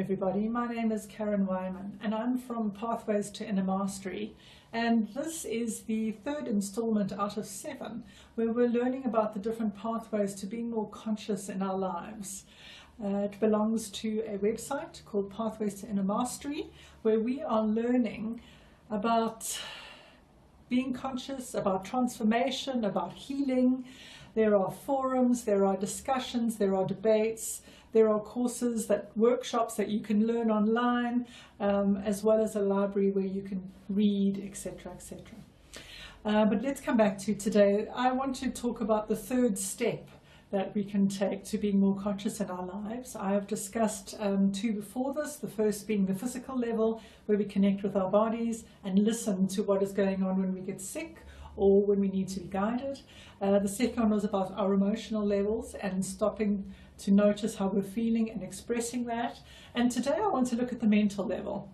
everybody. My name is Karen Weinman and I'm from Pathways to Inner Mastery, and this is the third installment out of 7 where we're learning about the different pathways to being more conscious in our lives. It belongs to a website called Pathways to Inner Mastery, where we are learning about being conscious, about transformation, about healing. There are forums, there are discussions, there are debates, there are courses, workshops that you can learn online, as well as a library where you can read, etc., etc. But let's come back to today. I want to talk about the third step that we can take to being more conscious in our lives. I have discussed 2 before this, the first being the physical level, where we connect with our bodies and listen to what is going on when we get sick or when we need to be guided. The second one was about our emotional levels and stopping to notice how we're feeling and expressing that. And today I want to look at the mental level.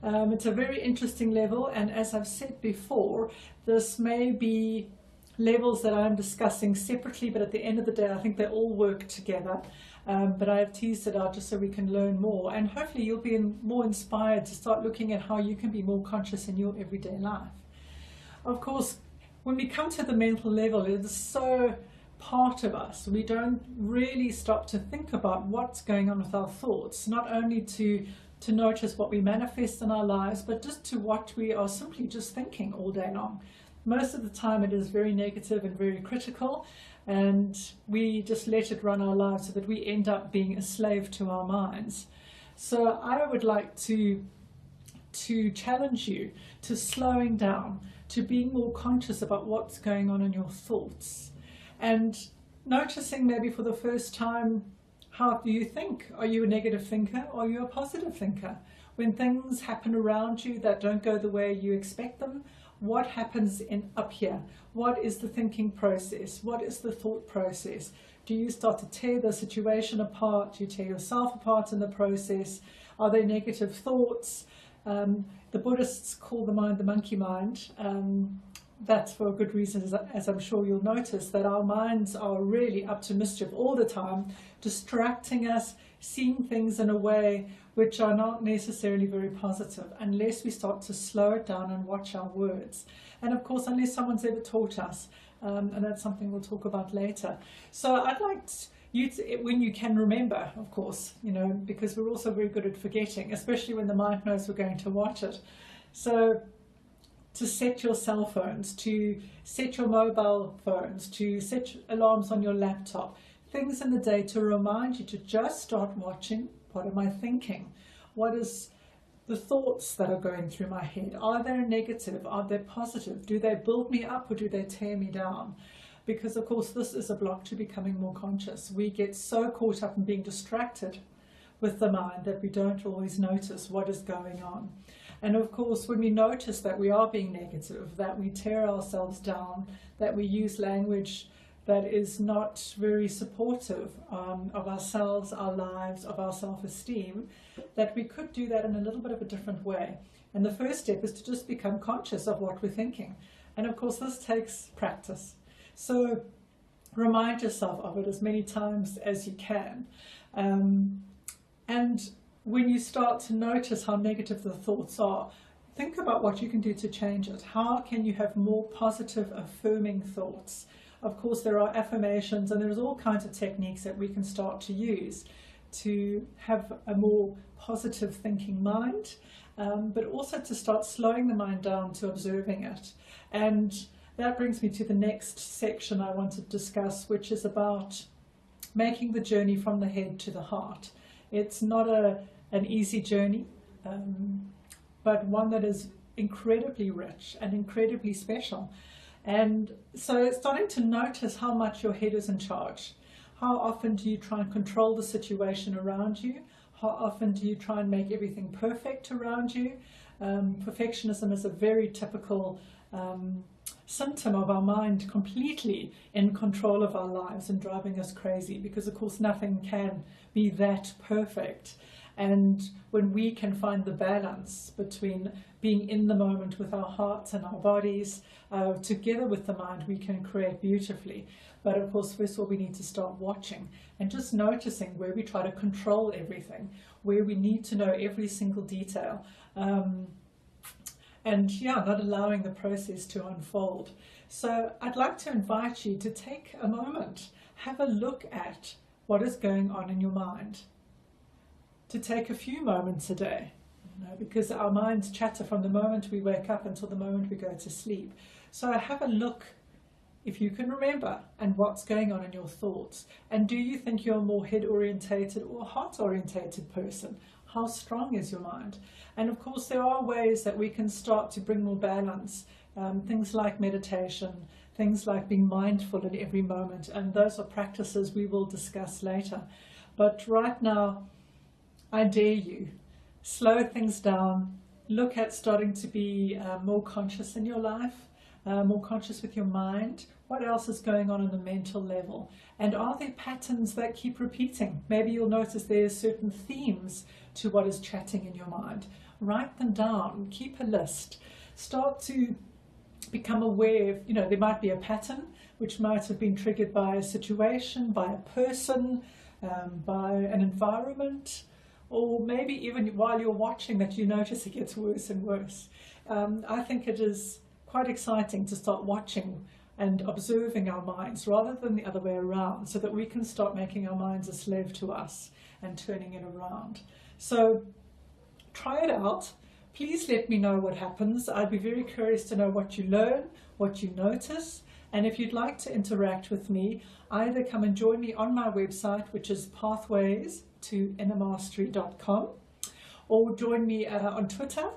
It's a very interesting level, and as I've said before, this may be levels that I'm discussing separately, but at the end of the day I think they all work together. But I have teased it out just so we can learn more, and hopefully you'll be more inspired to start looking at how you can be more conscious in your everyday life. Of course, when we come to the mental level, it is so part of us. We don't really stop to think about what's going on with our thoughts, not only to notice what we manifest in our lives, but just to what we are simply just thinking all day long. Most of the time it is very negative and very critical, and we just let it run our lives so that we end up being a slave to our minds. So I would like to challenge you to slowing down, to being more conscious about what's going on in your thoughts, and noticing maybe for the first time, how do you think? Are you a negative thinker or are you a positive thinker? When things happen around you that don't go the way you expect them, what happens up here? What is the thinking process? What is the thought process? Do you start to tear the situation apart? Do you tear yourself apart in the process? Are there negative thoughts? The Buddhists call the mind the monkey mind. That's for a good reason, as I'm sure you'll notice, that our minds are really up to mischief all the time, distracting us, seeing things in a way which are not necessarily very positive, unless we start to slow it down and watch our words. And of course, unless someone's ever taught us, and that's something we'll talk about later. So I'd like you to, when you can remember, of course, because we're also very good at forgetting, especially when the mind knows we're going to watch it. So to set your cell phones, to set your mobile phones, to set alarms on your laptop, things in the day to remind you to just start watching. What am I thinking? What is the thoughts that are going through my head? Are they negative? Are they positive? Do they build me up or do they tear me down? Because of course this is a block to becoming more conscious. We get so caught up in being distracted with the mind that we don't always notice what is going on. And of course, when we notice that we are being negative, that we tear ourselves down, that we use language that is not very supportive of ourselves, our lives, of our self-esteem, that we could do that in a little bit of a different way. And the first step is to just become conscious of what we're thinking. And of course, this takes practice. So remind yourself of it as many times as you can. And when you start to notice how negative the thoughts are, think about what you can do to change it. How can you have more positive, affirming thoughts? Of course, there are affirmations and there's all kinds of techniques that we can start to use to have a more positive thinking mind, but also to start slowing the mind down to observing it. And that brings me to the next section I want to discuss, which is about making the journey from the head to the heart. It's not an easy journey, but one that is incredibly rich and incredibly special. And so starting to notice how much your head is in charge. How often do you try and control the situation around you? How often do you try and make everything perfect around you? Perfectionism is a very typical symptom of our mind completely in control of our lives and driving us crazy, because of course nothing can be that perfect. And when we can find the balance between being in the moment with our hearts and our bodies, together with the mind, we can create beautifully. But of course, first of all, we need to start watching and just noticing where we try to control everything, where we need to know every single detail. And yeah, not allowing the process to unfold. So I'd like to invite you to take a moment, have a look at what is going on in your mind. To take a few moments a day, because our minds chatter from the moment we wake up until the moment we go to sleep. So have a look, if you can remember, and what's going on in your thoughts. And do you think you're a more head-orientated or heart-orientated person? How strong is your mind? And of course, there are ways that we can start to bring more balance. Things like meditation, things like being mindful in every moment. And those are practices we will discuss later. But right now, I dare you, slow things down, look at starting to be more conscious in your life, more conscious with your mind. What else is going on the mental level? And are there patterns that keep repeating? Maybe you'll notice there's certain themes to what is chatting in your mind. Write them down, keep a list. Start to become aware of, there might be a pattern which might have been triggered by a situation, by a person, by an environment, or maybe even while you're watching that you notice it gets worse and worse. I think it is quite exciting to start watching and observing our minds rather than the other way around, so that we can start making our minds a slave to us and turning it around. So try it out. Please let me know what happens. I'd be very curious to know what you learn, what you notice. And if you'd like to interact with me, either come and join me on my website, which is pathwaystoinnermastery.com, or join me on Twitter.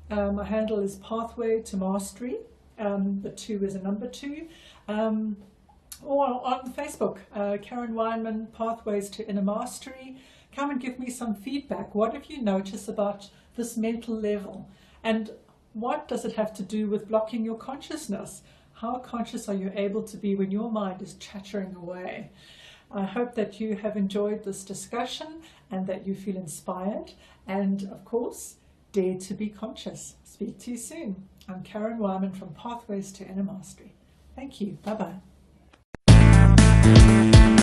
My handle is Pathway to Mastery. The 2 is a number 2. Or on Facebook, Karen Weinman, Pathways to Inner Mastery. Come and give me some feedback. What have you noticed about this mental level? And what does it have to do with blocking your consciousness? How conscious are you able to be when your mind is chattering away? I hope that you have enjoyed this discussion and that you feel inspired. And of course, dare to be conscious. Speak to you soon. I'm Karen Weinman from Pathways to Inner Mastery. Thank you. Bye-bye.